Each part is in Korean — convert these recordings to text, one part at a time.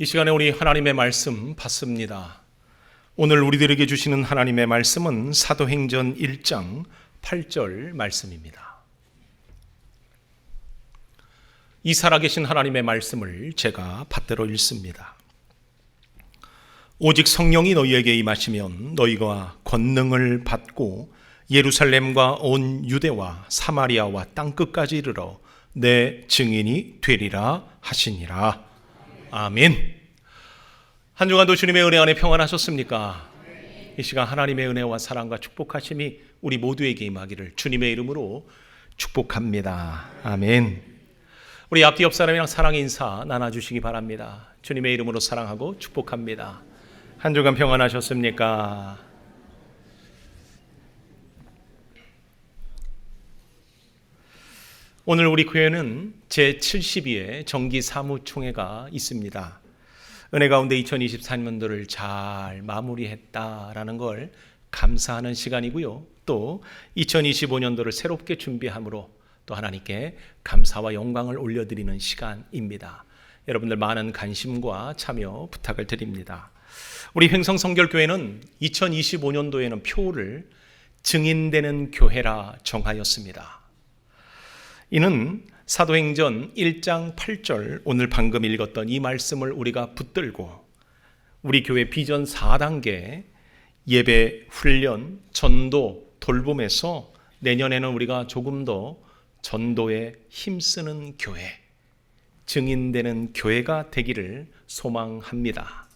이 시간에 우리 하나님의 말씀 받습니다. 오늘 우리들에게 주시는 하나님의 말씀은 사도행전 1장 8절 말씀입니다. 이 살아계신 하나님의 말씀을 제가 받들어 읽습니다. 오직 성령이 너희에게 임하시면 너희가 권능을 받고 예루살렘과 온 유대와 사마리아와 땅끝까지 이르러 내 증인이 되리라 하시니라. 아멘. 한 주간도 주님의 은혜 안에 평안하셨습니까? 이 시간 하나님의 은혜와 사랑과 축복하심이 우리 모두에게 임하기를 주님의 이름으로 축복합니다. 아멘. 우리 앞뒤 옆 사람이랑 사랑의 인사 나눠주시기 바랍니다. 주님의 이름으로 사랑하고 축복합니다. 한 주간 평안하셨습니까? 오늘 우리 교회는 제72회 정기사무총회가 있습니다. 은혜 가운데 2024년도를 잘 마무리했다라는 걸 감사하는 시간이고요. 또 2025년도를 새롭게 준비함으로 또 하나님께 감사와 영광을 올려드리는 시간입니다. 여러분들 많은 관심과 참여 부탁을 드립니다. 우리 횡성성결교회는 2025년도에는 표를 증인되는 교회라 정하였습니다. 이는 사도행전 1장 8절 오늘 방금 읽었던 이 말씀을 우리가 붙들고 우리 교회 비전 4단계 예배, 훈련, 전도, 돌봄에서 내년에는 우리가 조금 더 전도에 힘쓰는 교회, 증인되는 교회가 되기를 소망합니다.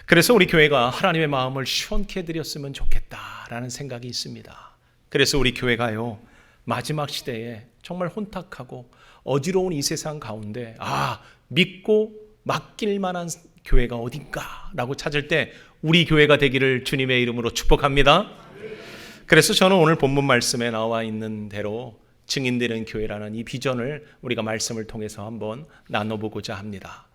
그래서 우리 교회가 하나님의 마음을 시원케 해드렸으면 좋겠다라는 생각이 있습니다. 그래서 우리 교회가요, 마지막 시대에 정말 혼탁하고 어지러운 이 세상 가운데 믿고 맡길 만한 교회가 어딘가라고 찾을 때 우리 교회가 되기를 주님의 이름으로 축복합니다. 그래서 저는 오늘 본문 말씀에 나와 있는 대로 증인되는 교회라는 이 비전을 우리가 말씀을 통해서 한번 나눠보고자 합니다.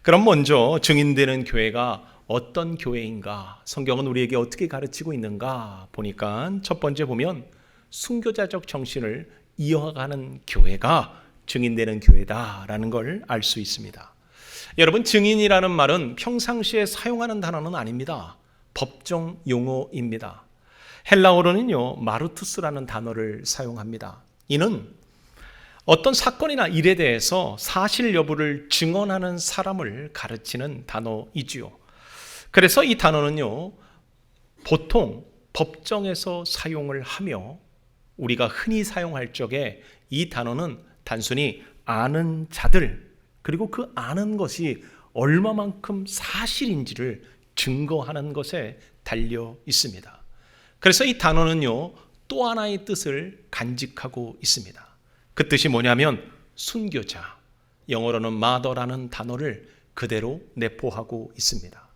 그럼 먼저 증인되는 교회가 어떤 교회인가, 성경은 우리에게 어떻게 가르치고 있는가 보니까 첫 번째 보면 순교자적 정신을 이어가는 교회가 증인되는 교회다라는 걸 알 수 있습니다. 여러분, 증인이라는 말은 평상시에 사용하는 단어는 아닙니다. 법정 용어입니다. 헬라어로는요, 마르투스라는 단어를 사용합니다. 이는 어떤 사건이나 일에 대해서 사실 여부를 증언하는 사람을 가르치는 단어이지요. 그래서 이 단어는요, 보통 법정에서 사용을 하며 우리가 흔히 사용할 적에 이 단어는 단순히 아는 자들, 그리고 그 아는 것이 얼마만큼 사실인지를 증거하는 것에 달려 있습니다. 그래서 이 단어는요, 또 하나의 뜻을 간직하고 있습니다. 그 뜻이 뭐냐면 순교자, 영어로는 mother라는 단어를 그대로 내포하고 있습니다.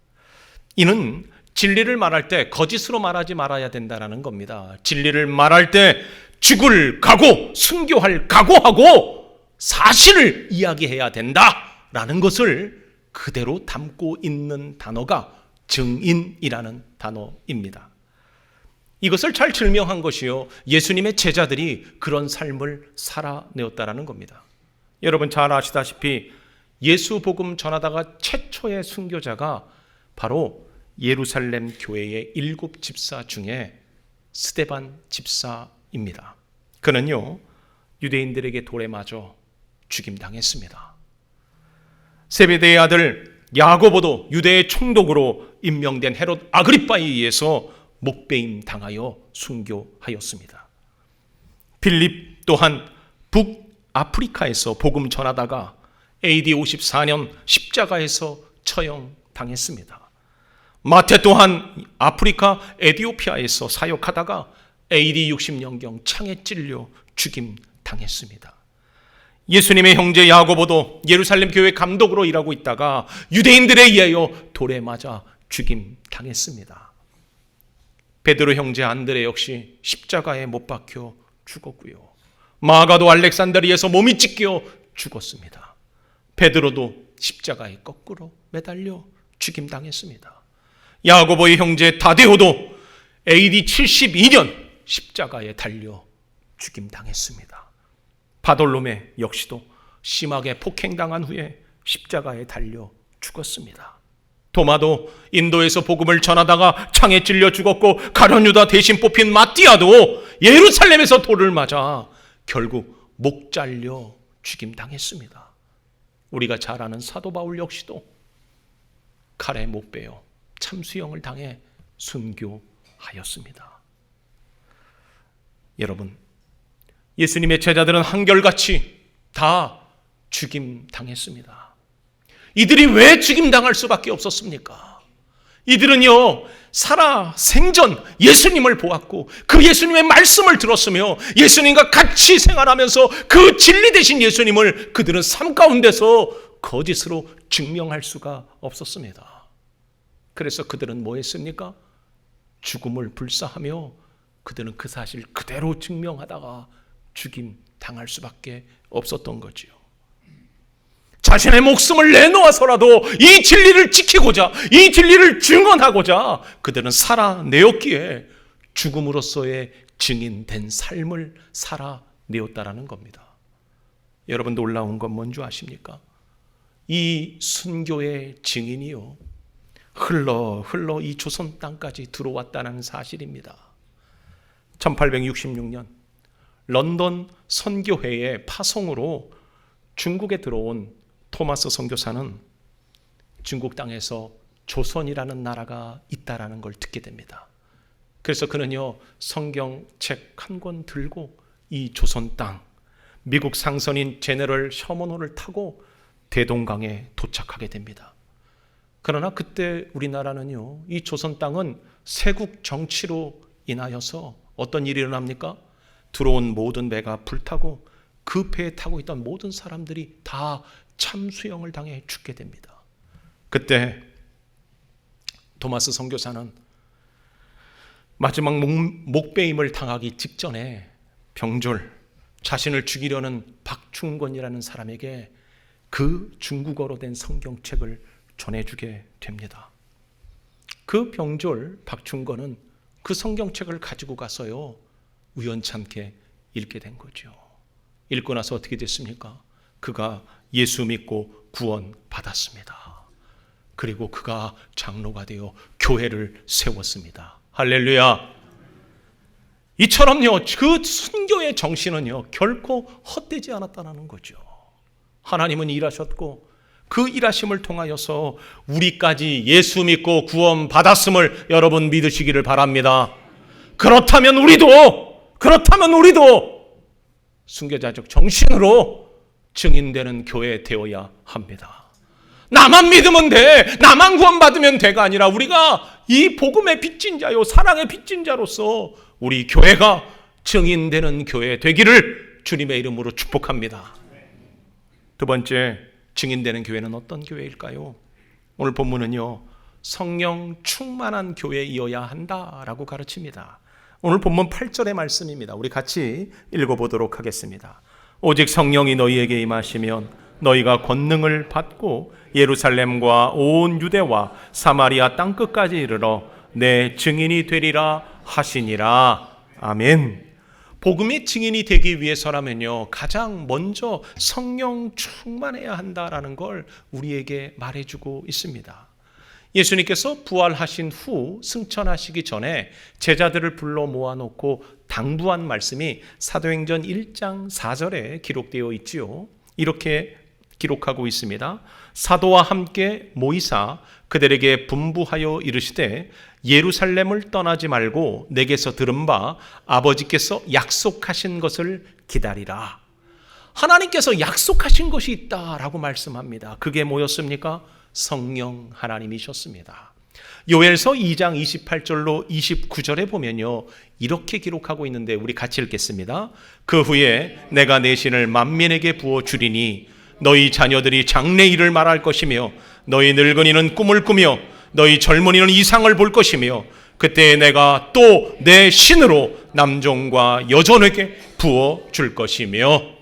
이는 진리를 말할 때 거짓으로 말하지 말아야 된다는 겁니다. 진리를 말할 때 죽을 각오, 순교할 각오하고 사실을 이야기해야 된다라는 것을 그대로 담고 있는 단어가 증인이라는 단어입니다. 이것을 잘 증명한 것이요, 예수님의 제자들이 그런 삶을 살아내었다라는 겁니다. 여러분 잘 아시다시피 예수 복음 전하다가 최초의 순교자가 바로 예루살렘 교회의 7 집사 중에 스데반 집사입니다. 그는요, 유대인들에게 돌에 맞아 죽임당했습니다. 세베대의 아들 야고보도 유대의 총독으로 임명된 헤롯 아그리빠에 의해서 목배임 당하여 순교하였습니다. 빌립 또한 북아프리카에서 복음 전하다가 AD 54년 십자가에서 처형당했습니다. 마태 또한 아프리카 에티오피아에서 사역하다가 AD 60년경 창에 찔려 죽임 당했습니다. 예수님의 형제 야고보도 예루살렘 교회 감독으로 일하고 있다가 유대인들에 의하여 돌에 맞아 죽임 당했습니다. 베드로 형제 안드레 역시 십자가에 못 박혀 죽었고요. 마가도 알렉산드리아에서 몸이 찢겨 죽었습니다. 베드로도 십자가에 거꾸로 매달려 죽임 당했습니다. 야고보의 형제 다데오도 AD 72년 십자가에 달려 죽임당했습니다. 바돌로메 역시도 심하게 폭행당한 후에 십자가에 달려 죽었습니다. 도마도 인도에서 복음을 전하다가 창에 찔려 죽었고, 가룟 유다 대신 뽑힌 마띠아도 예루살렘에서 돌을 맞아 결국 목 잘려 죽임당했습니다. 우리가 잘 아는 사도 바울 역시도 칼에 못 베어 참수형을 당해 순교하였습니다. 여러분, 예수님의 제자들은 한결같이 다 죽임당했습니다. 이들이 왜 죽임당할 수밖에 없었습니까? 이들은요, 살아 생전 예수님을 보았고 그 예수님의 말씀을 들었으며 예수님과 같이 생활하면서 그 진리 되신 예수님을 그들은 삶 가운데서 거짓으로 증명할 수가 없었습니다. 그래서 그들은 뭐 했습니까? 죽음을 불사하며 그들은 그 사실 그대로 증명하다가 죽임 당할 수밖에 없었던 거지요. 자신의 목숨을 내놓아서라도 이 진리를 지키고자, 이 진리를 증언하고자 그들은 살아내었기에 죽음으로써의 증인된 삶을 살아내었다라는 겁니다. 여러분, 놀라운 건 뭔지 아십니까? 이 순교의 증인이요, 흘러 이 조선 땅까지 들어왔다는 사실입니다. 1866년 런던 선교회의 파송으로 중국에 들어온 토마스 선교사는 중국 땅에서 조선이라는 나라가 있다라는 걸 듣게 됩니다. 그래서 그는요, 성경책 한 권 들고 이 조선 땅, 미국 상선인 제너럴 셔먼호를 타고 대동강에 도착하게 됩니다. 그러나 그때 우리나라는요, 이 조선 땅은 세국 정치로 인하여서 어떤 일이 일어납니까? 들어온 모든 배가 불타고 그 배에 타고 있던 모든 사람들이 다 참수형을 당해 죽게 됩니다. 그때 토마스 선교사는 마지막 목배임을 당하기 직전에 병졸, 자신을 죽이려는 박충권이라는 사람에게 그 중국어로 된 성경책을 전해주게 됩니다. 그 병졸 박충권은 그 성경책을 가지고 가서요, 우연찮게 읽게 된 거죠. 읽고 나서 어떻게 됐습니까? 그가 예수 믿고 구원 받았습니다. 그리고 그가 장로가 되어 교회를 세웠습니다. 할렐루야. 이처럼요, 그 순교의 정신은요, 결코 헛되지 않았다는 거죠. 하나님은 일하셨고 그 일하심을 통하여서 우리까지 예수 믿고 구원 받았음을 여러분 믿으시기를 바랍니다. 그렇다면 우리도 순교자적 정신으로 증인되는 교회 되어야 합니다. 나만 믿으면 돼, 나만 구원받으면 돼가 아니라 우리가 이 복음의 빚진 자요, 사랑의 빚진 자로서 우리 교회가 증인되는 교회 되기를 주님의 이름으로 축복합니다. 두 번째, 증인되는 교회는 어떤 교회일까요? 오늘 본문은요, 성령 충만한 교회이어야 한다라고 가르칩니다. 오늘 본문 8절의 말씀입니다. 우리 같이 읽어보도록 하겠습니다. 오직 성령이 너희에게 임하시면 너희가 권능을 받고 예루살렘과 온 유대와 사마리아 땅끝까지 이르러 내 증인이 되리라 하시니라. 아멘. 복음의 증인이 되기 위해서라면요, 가장 먼저 성령 충만해야 한다라는 걸 우리에게 말해주고 있습니다. 예수님께서 부활하신 후 승천하시기 전에 제자들을 불러 모아놓고 당부한 말씀이 사도행전 1장 4절에 기록되어 있지요. 이렇게 기록하고 있습니다. 사도와 함께 모이사 그들에게 분부하여 이르시되 예루살렘을 떠나지 말고 내게서 들은 바 아버지께서 약속하신 것을 기다리라. 하나님께서 약속하신 것이 있다라고 말씀합니다. 그게 뭐였습니까? 성령 하나님이셨습니다. 요엘서 2장 28절로 29절에 보면요, 이렇게 기록하고 있는데 우리 같이 읽겠습니다. 그 후에 내가 내 신을 만민에게 부어주리니 너희 자녀들이 장래일을 말할 것이며 너희 늙은이는 꿈을 꾸며 너희 젊은이는 이상을 볼 것이며 그때 내가 또 내 신으로 남종과 여종에게 부어줄 것이며.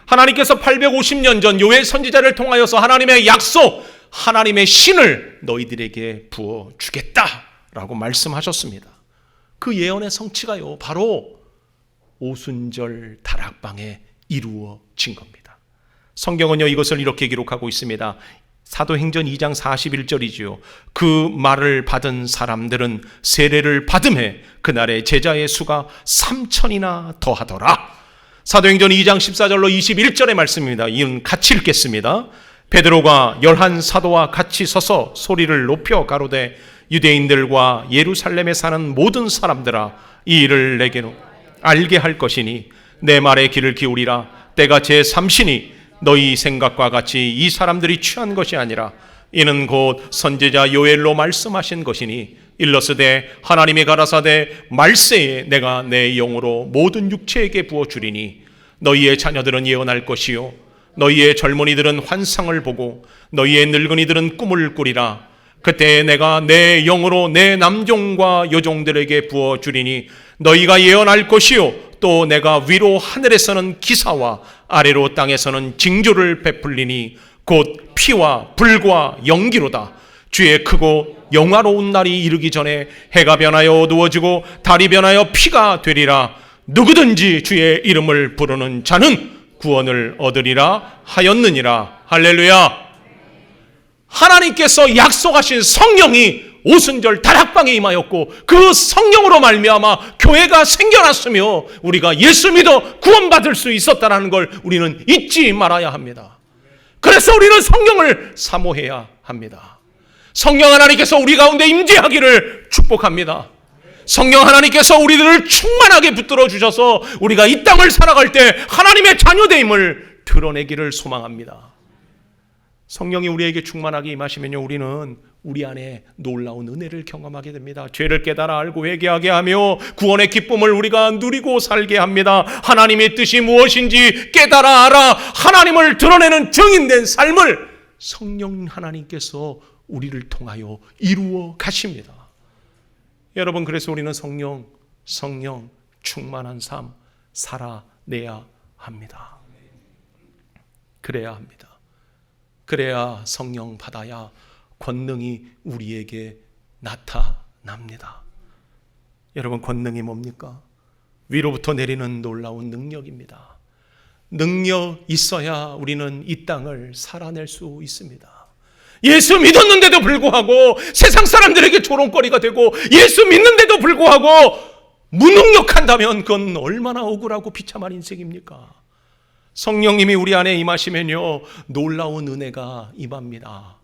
하나님께서 850년 전 요엘 선지자를 통하여서 하나님의 약속, 하나님의 신을 너희들에게 부어주겠다라고 말씀하셨습니다. 그 예언의 성취가요, 바로 오순절 다락방에 이루어진 겁니다. 성경은요, 이것을 이렇게 기록하고 있습니다. 사도행전 2장 41절이지요. 그 말을 받은 사람들은 세례를 받음에 그날의 제자의 수가 3,000이나 더하더라. 사도행전 2장 14절로 21절의 말씀입니다. 이는 같이 읽겠습니다. 베드로가 11 사도와 같이 서서 소리를 높여 가로되 유대인들과 예루살렘에 사는 모든 사람들아, 이 일을 내게로 알게 할 것이니 내 말에 귀를 기울이라. 때가 제3시니 너희 생각과 같이 이 사람들이 취한 것이 아니라 이는 곧 선지자 요엘로 말씀하신 것이니 일러스되 하나님이 가라사대 말세에 내가 내 영으로 모든 육체에게 부어주리니 너희의 자녀들은 예언할 것이요 너희의 젊은이들은 환상을 보고 너희의 늙은이들은 꿈을 꾸리라. 그때 내가 내 영으로 내 남종과 여종들에게 부어주리니 너희가 예언할 것이요 또 내가 위로 하늘에서는 기사와 아래로 땅에서는 징조를 베풀리니 곧 피와 불과 연기로다. 주의 크고 영화로운 날이 이르기 전에 해가 변하여 어두워지고 달이 변하여 피가 되리라. 누구든지 주의 이름을 부르는 자는 구원을 얻으리라 하였느니라. 할렐루야. 하나님께서 약속하신 성령이 오순절 다락방에 임하였고 그 성령으로 말미암아 교회가 생겨났으며 우리가 예수 믿어 구원받을 수 있었다는 걸 우리는 잊지 말아야 합니다. 그래서 우리는 성령을 사모해야 합니다. 성령 하나님께서 우리 가운데 임재하기를 축복합니다. 성령 하나님께서 우리들을 충만하게 붙들어 주셔서 우리가 이 땅을 살아갈 때 하나님의 자녀됨을 드러내기를 소망합니다. 성령이 우리에게 충만하게 임하시면요, 우리는 우리 안에 놀라운 은혜를 경험하게 됩니다. 죄를 깨달아 알고 회개하게 하며 구원의 기쁨을 우리가 누리고 살게 합니다. 하나님의 뜻이 무엇인지 깨달아 알아 하나님을 드러내는 증인된 삶을 성령 하나님께서 우리를 통하여 이루어 가십니다. 여러분, 그래서 우리는 성령 충만한 삶 살아내야 합니다. 그래야 합니다. 그래야 성령 받아야 권능이 우리에게 나타납니다. 여러분, 권능이 뭡니까? 위로부터 내리는 놀라운 능력입니다. 능력 있어야 우리는 이 땅을 살아낼 수 있습니다. 예수 믿었는데도 불구하고 세상 사람들에게 조롱거리가 되고 예수 믿는데도 불구하고 무능력한다면 그건 얼마나 억울하고 비참한 인생입니까? 성령님이 우리 안에 임하시면요, 놀라운 은혜가 임합니다.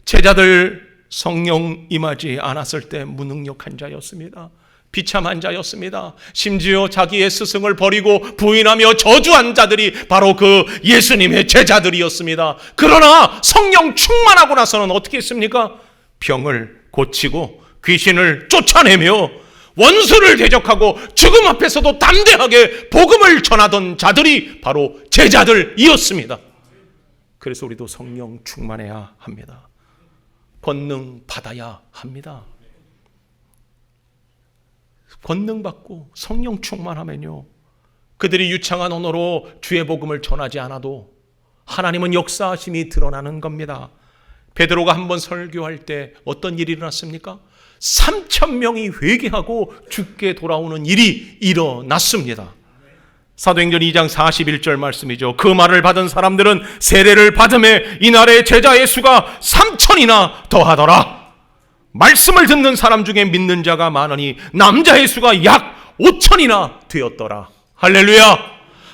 제자들 성령 임하지 않았을 때 무능력한 자였습니다. 비참한 자였습니다. 심지어 자기의 스승을 버리고 부인하며 저주한 자들이 바로 그 예수님의 제자들이었습니다. 그러나 성령 충만하고 나서는 어떻게 했습니까? 병을 고치고 귀신을 쫓아내며 원수를 대적하고 죽음 앞에서도 담대하게 복음을 전하던 자들이 바로 제자들이었습니다. 그래서 우리도 성령 충만해야 합니다. 권능 받아야 합니다. 권능 받고 성령 충만하면요, 그들이 유창한 언어로 주의 복음을 전하지 않아도 하나님은 역사하심이 드러나는 겁니다. 베드로가 한번 설교할 때 어떤 일이 일어났습니까? 3,000명이 회개하고 죽게 돌아오는 일이 일어났습니다. 사도행전 2장 41절 말씀이죠. 그 말을 받은 사람들은 세례를 받음에 이날의 제자의 수가 3,000이나 더하더라. 말씀을 듣는 사람 중에 믿는 자가 많으니 남자의 수가 약 5,000이나 되었더라. 할렐루야.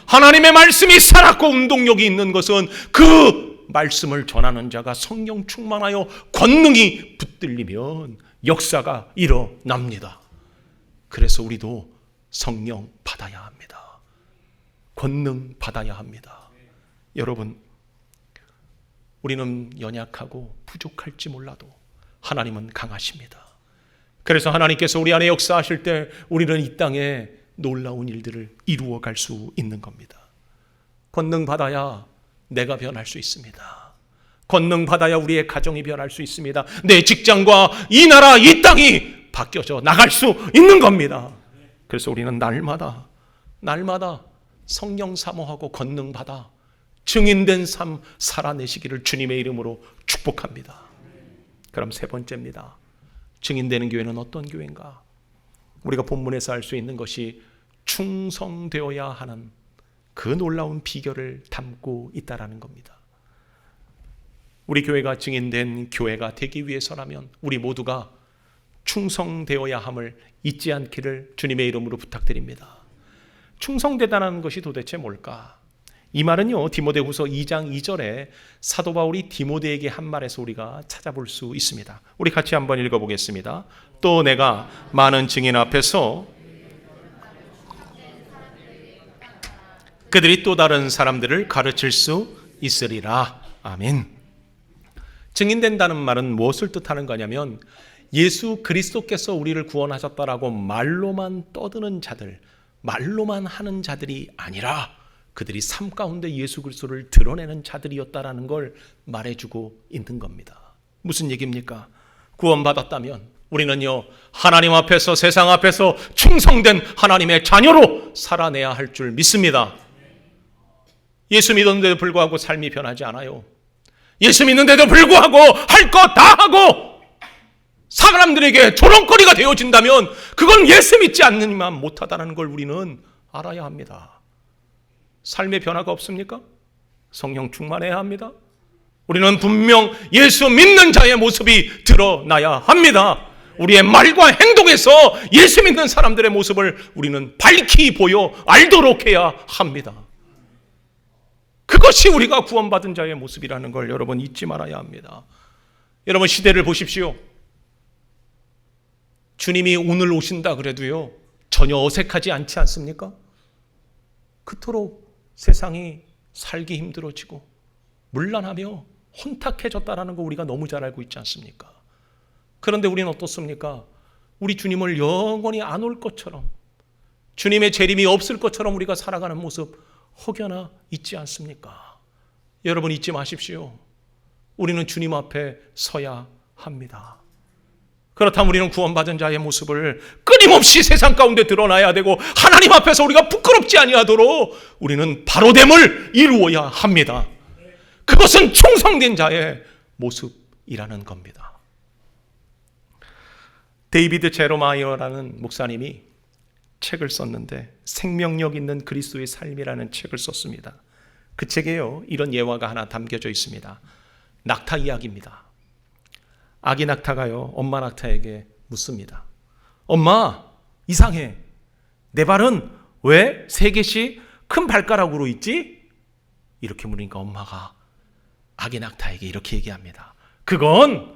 하나님의 말씀이 살았고 운동력이 있는 것은 그 말씀을 전하는 자가 성령 충만하여 권능이 붙들리면 역사가 일어납니다. 그래서 우리도 성령 받아야 합니다. 권능 받아야 합니다. 여러분, 우리는 연약하고 부족할지 몰라도 하나님은 강하십니다. 그래서 하나님께서 우리 안에 역사하실 때 우리는 이 땅에 놀라운 일들을 이루어 갈 수 있는 겁니다. 권능 받아야 내가 변할 수 있습니다. 권능 받아야 우리의 가정이 변할 수 있습니다. 내 직장과 이 나라, 이 땅이 바뀌어져 나갈 수 있는 겁니다. 그래서 우리는 날마다 성령 사모하고 권능 받아 증인된 삶 살아내시기를 주님의 이름으로 축복합니다. 그럼 세 번째입니다. 증인되는 교회는 어떤 교회인가? 우리가 본문에서 알 수 있는 것이 충성되어야 하는 그 놀라운 비결을 담고 있다라는 겁니다. 우리 교회가 증인된 교회가 되기 위해서라면 우리 모두가 충성되어야 함을 잊지 않기를 주님의 이름으로 부탁드립니다. 충성되다는 것이 도대체 뭘까? 이 말은요, 디모데후서 2장 2절에 사도 바울이 디모데에게 한 말에서 우리가 찾아볼 수 있습니다. 우리 같이 한번 읽어보겠습니다. 또 내가 많은 증인 앞에서 그들이 또 다른 사람들을 가르칠 수 있으리라. 아멘. 증인된다는 말은 무엇을 뜻하는 거냐면 예수 그리스도께서 우리를 구원하셨다라고 말로만 떠드는 자들, 말로만 하는 자들이 아니라 그들이 삶 가운데 예수 그리스도를 드러내는 자들이었다라는 걸 말해주고 있는 겁니다. 무슨 얘기입니까? 구원받았다면 우리는요, 하나님 앞에서, 세상 앞에서 충성된 하나님의 자녀로 살아내야 할 줄 믿습니다. 예수 믿었는데도 불구하고 삶이 변하지 않아요. 예수 믿는데도 불구하고 할 것 다 하고 사람들에게 조롱거리가 되어진다면 그건 예수 믿지 않느니만 못하다는 걸 우리는 알아야 합니다. 삶의 변화가 없습니까? 성령 충만해야 합니다. 우리는 분명 예수 믿는 자의 모습이 드러나야 합니다. 우리의 말과 행동에서 예수 믿는 사람들의 모습을 우리는 밝히 보여 알도록 해야 합니다. 그것이 우리가 구원받은 자의 모습이라는 걸 여러분 잊지 말아야 합니다. 여러분 시대를 보십시오. 주님이 오늘 오신다 그래도요, 전혀 어색하지 않지 않습니까? 그토록 세상이 살기 힘들어지고 문란하며 혼탁해졌다라는 거 우리가 너무 잘 알고 있지 않습니까? 그런데 우리는 어떻습니까? 우리 주님을 영원히 안 올 것처럼, 주님의 재림이 없을 것처럼 우리가 살아가는 모습 혹여나 있지 않습니까? 여러분 잊지 마십시오. 우리는 주님 앞에 서야 합니다. 그렇다면 우리는 구원받은 자의 모습을 끊임없이 세상 가운데 드러나야 되고 하나님 앞에서 우리가 부끄럽지 아니하도록 우리는 바로됨을 이루어야 합니다. 그것은 충성된 자의 모습이라는 겁니다. 데이비드 제로마이어라는 목사님이 책을 썼는데 생명력 있는 그리스도의 삶이라는 책을 썼습니다. 그 책에요, 이런 예화가 하나 담겨져 있습니다. 낙타 이야기입니다. 아기 낙타가요, 엄마 낙타에게 묻습니다. 엄마, 이상해. 내 발은 왜 3개씩 큰 발가락으로 있지? 이렇게 물으니까 엄마가 아기 낙타에게 이렇게 얘기합니다. 그건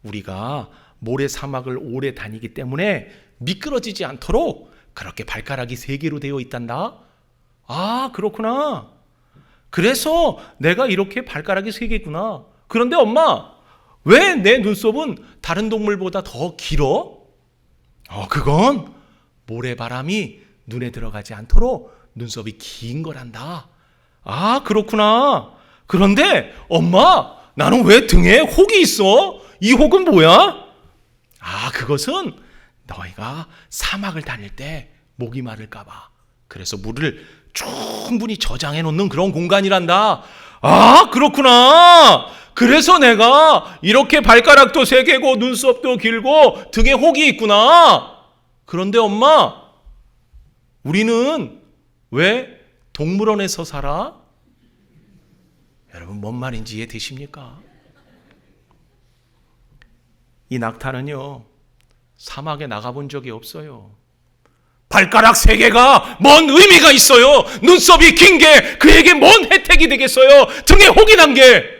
우리가 모래 사막을 오래 다니기 때문에 미끄러지지 않도록 그렇게 발가락이 3개로 되어 있단다. 아, 그렇구나. 그래서 내가 이렇게 발가락이 3개구나. 그런데 엄마, 왜 내 눈썹은 다른 동물보다 더 길어? 그건 모래바람이 눈에 들어가지 않도록 눈썹이 긴 거란다. 아, 그렇구나. 그런데 엄마, 나는 왜 등에 혹이 있어? 이 혹은 뭐야? 아, 그것은 너희가 사막을 다닐 때 목이 마를까 봐. 그래서 물을 충분히 저장해 놓는 그런 공간이란다. 아, 그렇구나. 그래서 내가 이렇게 발가락도 3개고 눈썹도 길고 등에 혹이 있구나. 그런데 엄마, 우리는 왜 동물원에서 살아? 여러분 뭔 말인지 이해되십니까? 이 낙타는요, 사막에 나가본 적이 없어요. 발가락 3개가 뭔 의미가 있어요? 눈썹이 긴 게 그에게 뭔 혜택이 되겠어요? 등에 혹이 난 게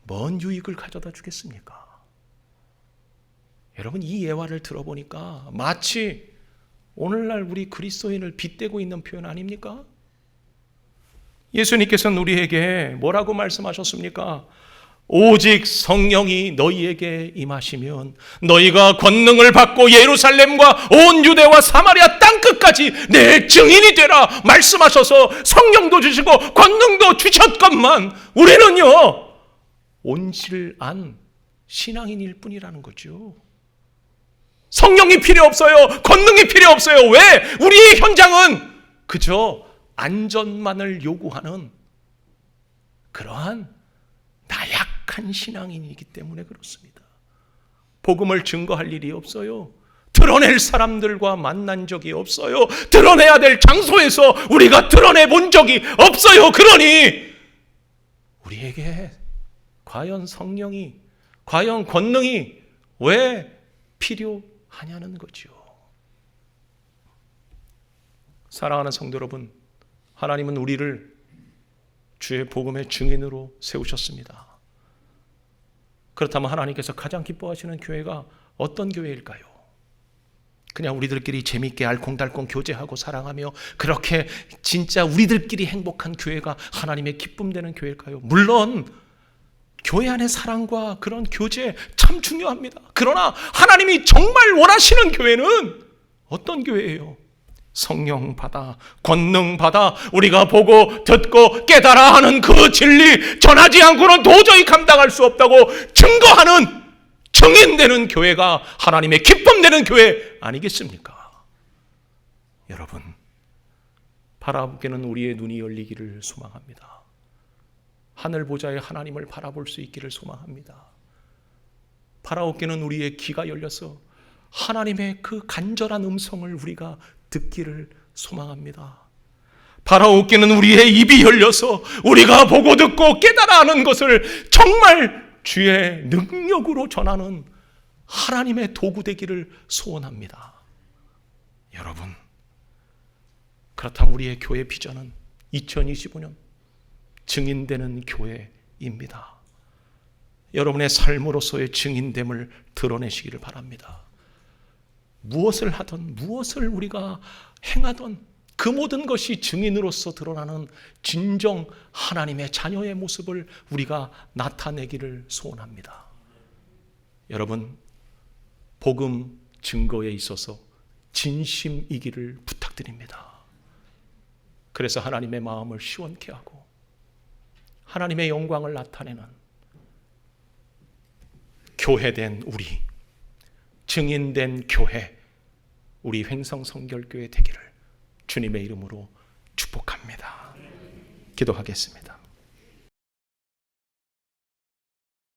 뭔 유익을 가져다 주겠습니까? 여러분 이 예화를 들어보니까 마치 오늘날 우리 그리스도인을 빗대고 있는 표현 아닙니까? 예수님께서는 우리에게 뭐라고 말씀하셨습니까? 오직 성령이 너희에게 임하시면 너희가 권능을 받고 예루살렘과 온 유대와 사마리아 땅끝까지 내 증인이 되라 말씀하셔서 성령도 주시고 권능도 주셨건만 우리는요, 온실안 신앙인일 뿐이라는 거죠. 성령이 필요 없어요. 권능이 필요 없어요. 왜? 우리의 현장은 그저 안전만을 요구하는 그러한 나약한 신앙인이기 때문에 그렇습니다. 복음을 증거할 일이 없어요. 드러낼 사람들과 만난 적이 없어요. 드러내야 될 장소에서 우리가 드러내 본 적이 없어요. 그러니 우리에게 과연 성령이, 과연 권능이 왜 필요하냐는 거죠. 사랑하는 성도 여러분, 하나님은 우리를 주의 복음의 증인으로 세우셨습니다. 그렇다면 하나님께서 가장 기뻐하시는 교회가 어떤 교회일까요? 그냥 우리들끼리 재밌게 알콩달콩 교제하고 사랑하며 그렇게 진짜 우리들끼리 행복한 교회가 하나님의 기쁨되는 교회일까요? 물론 교회 안의 사랑과 그런 교제 참 중요합니다. 그러나 하나님이 정말 원하시는 교회는 어떤 교회예요? 성령 받아, 권능 받아, 우리가 보고 듣고 깨달아 하는 그 진리 전하지 않고는 도저히 감당할 수 없다고 증거하는, 증인되는 교회가 하나님의 기쁨되는 교회 아니겠습니까? 여러분, 바라보기는 우리의 눈이 열리기를 소망합니다. 하늘 보좌의 하나님을 바라볼 수 있기를 소망합니다. 바라보기는 우리의 귀가 열려서 하나님의 그 간절한 음성을 우리가 듣기를 소망합니다. 바라옵기는 우리의 입이 열려서 우리가 보고 듣고 깨달아 하는 것을 정말 주의 능력으로 전하는 하나님의 도구 되기를 소원합니다. 여러분, 그렇다면 우리의 교회 비전은 2025년 증인되는 교회입니다. 여러분의 삶으로서의 증인됨을 드러내시기를 바랍니다. 무엇을 하든 무엇을 우리가 행하든 그 모든 것이 증인으로서 드러나는 진정 하나님의 자녀의 모습을 우리가 나타내기를 소원합니다. 여러분, 복음 증거에 있어서 진심이기를 부탁드립니다. 그래서 하나님의 마음을 시원케 하고 하나님의 영광을 나타내는 교회된 우리, 증인된 교회, 우리 횡성성결교회 되기를 주님의 이름으로 축복합니다. 기도하겠습니다.